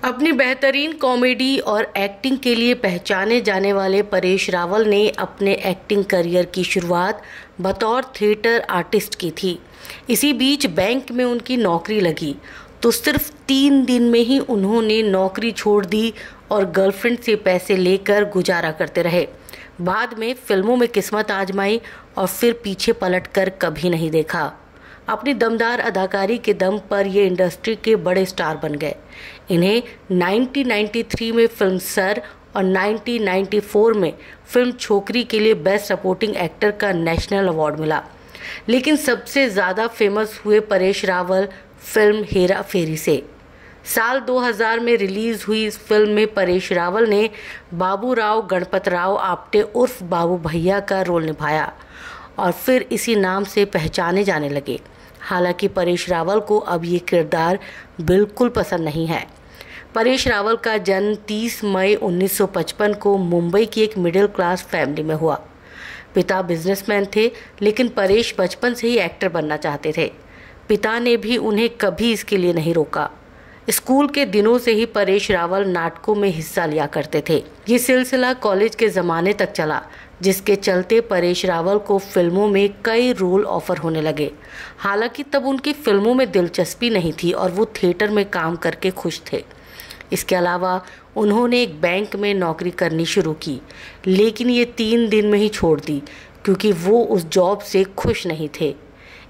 अपनी बेहतरीन कॉमेडी और एक्टिंग के लिए पहचाने जाने वाले परेश रावल ने अपने एक्टिंग करियर की शुरुआत बतौर थिएटर आर्टिस्ट की थी। इसी बीच बैंक में उनकी नौकरी लगी तो सिर्फ 3 दिन में ही उन्होंने नौकरी छोड़ दी और गर्लफ्रेंड से पैसे लेकर गुजारा करते रहे। बाद में फिल्मों में किस्मत आजमाई और फिर पीछे पलटकर कभी नहीं देखा। अपनी दमदार अदाकारी के दम पर ये इंडस्ट्री के बड़े स्टार बन गए। इन्हें 1993 में फिल्म सर और 1994 में फिल्म छोकरी के लिए बेस्ट सपोर्टिंग एक्टर का नेशनल अवार्ड मिला। लेकिन सबसे ज़्यादा फेमस हुए परेश रावल फिल्म हेरा फेरी से। साल 2000 में रिलीज़ हुई इस फिल्म में परेश रावल ने बाबूराव गणपतराव आप्टे उर्फ बाबू भैया का रोल निभाया और फिर इसी नाम से पहचाने जाने लगे। हालांकि परेश रावल को अब ये किरदार बिल्कुल पसंद नहीं है। परेश रावल का जन्म 30 मई 1955 को मुंबई की एक मिडिल क्लास फैमिली में हुआ। पिता बिजनेसमैन थे, लेकिन परेश बचपन से ही एक्टर बनना चाहते थे। पिता ने भी उन्हें कभी इसके लिए नहीं रोका। स्कूल के दिनों से ही परेश रावल नाटकों में हिस्सा लिया करते थे। ये सिलसिला कॉलेज के ज़माने तक चला, जिसके चलते परेश रावल को फिल्मों में कई रोल ऑफर होने लगे। हालांकि तब उनकी फिल्मों में दिलचस्पी नहीं थी और वो थिएटर में काम करके खुश थे। इसके अलावा उन्होंने एक बैंक में नौकरी करनी शुरू की, लेकिन ये 3 दिन में ही छोड़ दी क्योंकि वो उस जॉब से खुश नहीं थे।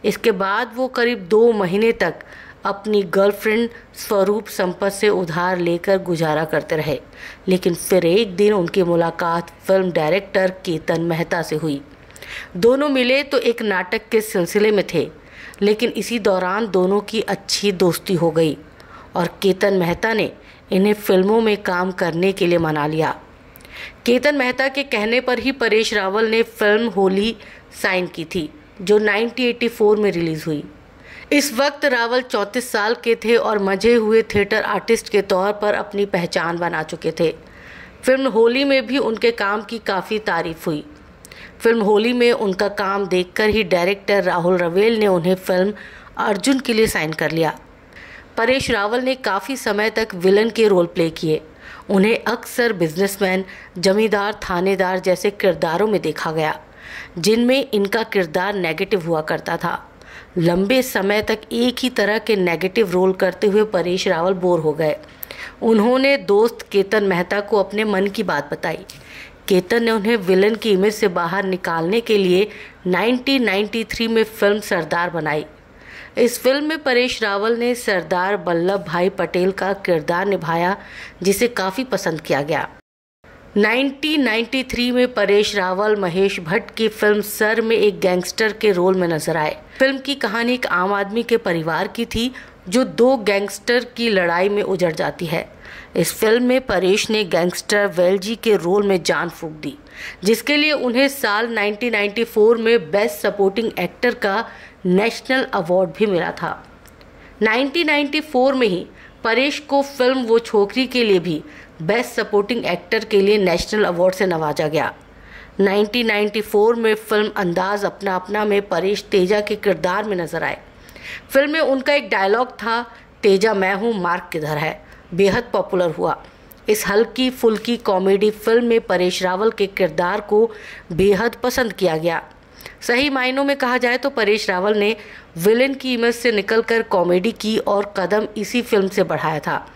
इसके बाद वो करीब 2 महीने तक अपनी गर्लफ्रेंड स्वरूप संपत से उधार लेकर गुजारा करते रहे। लेकिन फिर एक दिन उनकी मुलाकात फिल्म डायरेक्टर केतन मेहता से हुई। दोनों मिले तो एक नाटक के सिलसिले में थे, लेकिन इसी दौरान दोनों की अच्छी दोस्ती हो गई और केतन मेहता ने इन्हें फिल्मों में काम करने के लिए मना लिया। केतन मेहता के कहने पर ही परेश रावल ने फिल्म होली साइन की थी, जो 1984 में रिलीज़ हुई। इस वक्त रावल 34 साल के थे और मजे हुए थिएटर आर्टिस्ट के तौर पर अपनी पहचान बना चुके थे। फिल्म होली में भी उनके काम की काफ़ी तारीफ हुई। फिल्म होली में उनका काम देखकर ही डायरेक्टर राहुल रवेल ने उन्हें फिल्म अर्जुन के लिए साइन कर लिया। परेश रावल ने काफ़ी समय तक विलन के रोल प्ले किए। उन्हें अक्सर बिजनेसमैन, जमींदार, थानेदार जैसे किरदारों में देखा गया, जिनमें इनका किरदार नेगेटिव हुआ करता था। लंबे समय तक एक ही तरह के नेगेटिव रोल करते हुए परेश रावल बोर हो गए। उन्होंने दोस्त केतन मेहता को अपने मन की बात बताई। केतन ने उन्हें विलन की इमेज से बाहर निकालने के लिए 1993 में फिल्म सरदार बनाई। इस फिल्म में परेश रावल ने सरदार वल्लभ भाई पटेल का किरदार निभाया, जिसे काफ़ी पसंद किया गया। 1993 में परेश रावल महेश भट्ट की फिल्म सर में एक गैंगस्टर के रोल में नजर आए। फिल्म की कहानी एक आम आदमी के परिवार की थी, जो 2 गैंगस्टर की लड़ाई में उजड़ जाती है। इस फिल्म में परेश ने गैंगस्टर वेलजी के रोल में जान फूंक दी, जिसके लिए उन्हें साल 1994 में बेस्ट सपोर्टिंग एक्टर का नेशनल अवार्ड भी मिला था। 1994 में ही परेश को फिल्म वो छोकरी के लिए भी बेस्ट सपोर्टिंग एक्टर के लिए नेशनल अवार्ड से नवाजा गया। 1994 में फिल्म अंदाज अपना अपना में परेश तेजा के किरदार में नजर आए। फिल्म में उनका एक डायलॉग था, तेजा मैं हूँ, मार्क किधर है, बेहद पॉपुलर हुआ। इस हल्की फुल्की कॉमेडी फिल्म में परेश रावल के किरदार को बेहद पसंद किया गया। सही मायनों में कहा जाए तो परेश रावल ने विलेन की इमेज से निकलकर कॉमेडी की और कदम इसी फिल्म से बढ़ाया था।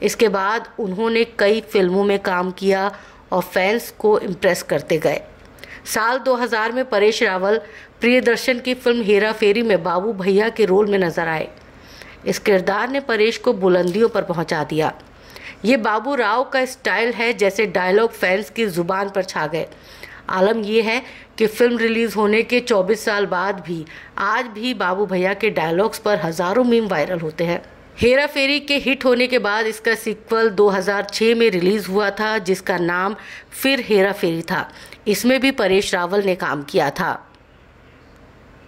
इसके बाद उन्होंने कई फिल्मों में काम किया और फैंस को इम्प्रेस करते गए। साल 2000 में परेश रावल प्रियदर्शन की फिल्म हेरा फेरी में बाबू भैया के रोल में नजर आए। इस किरदार ने परेश को बुलंदियों पर पहुंचा दिया। ये बाबू राव का स्टाइल है, जैसे डायलॉग फैंस की जुबान पर छा गए। आलम यह है कि फिल्म रिलीज होने के 24 साल बाद भी आज भी बाबू भैया के डायलॉग्स पर हजारों मीम वायरल होते हैं। हेरा फेरी के हिट होने के बाद इसका सीक्वल 2006 में रिलीज हुआ था, जिसका नाम फिर हेरा फेरी था। इसमें भी परेश रावल ने काम किया था।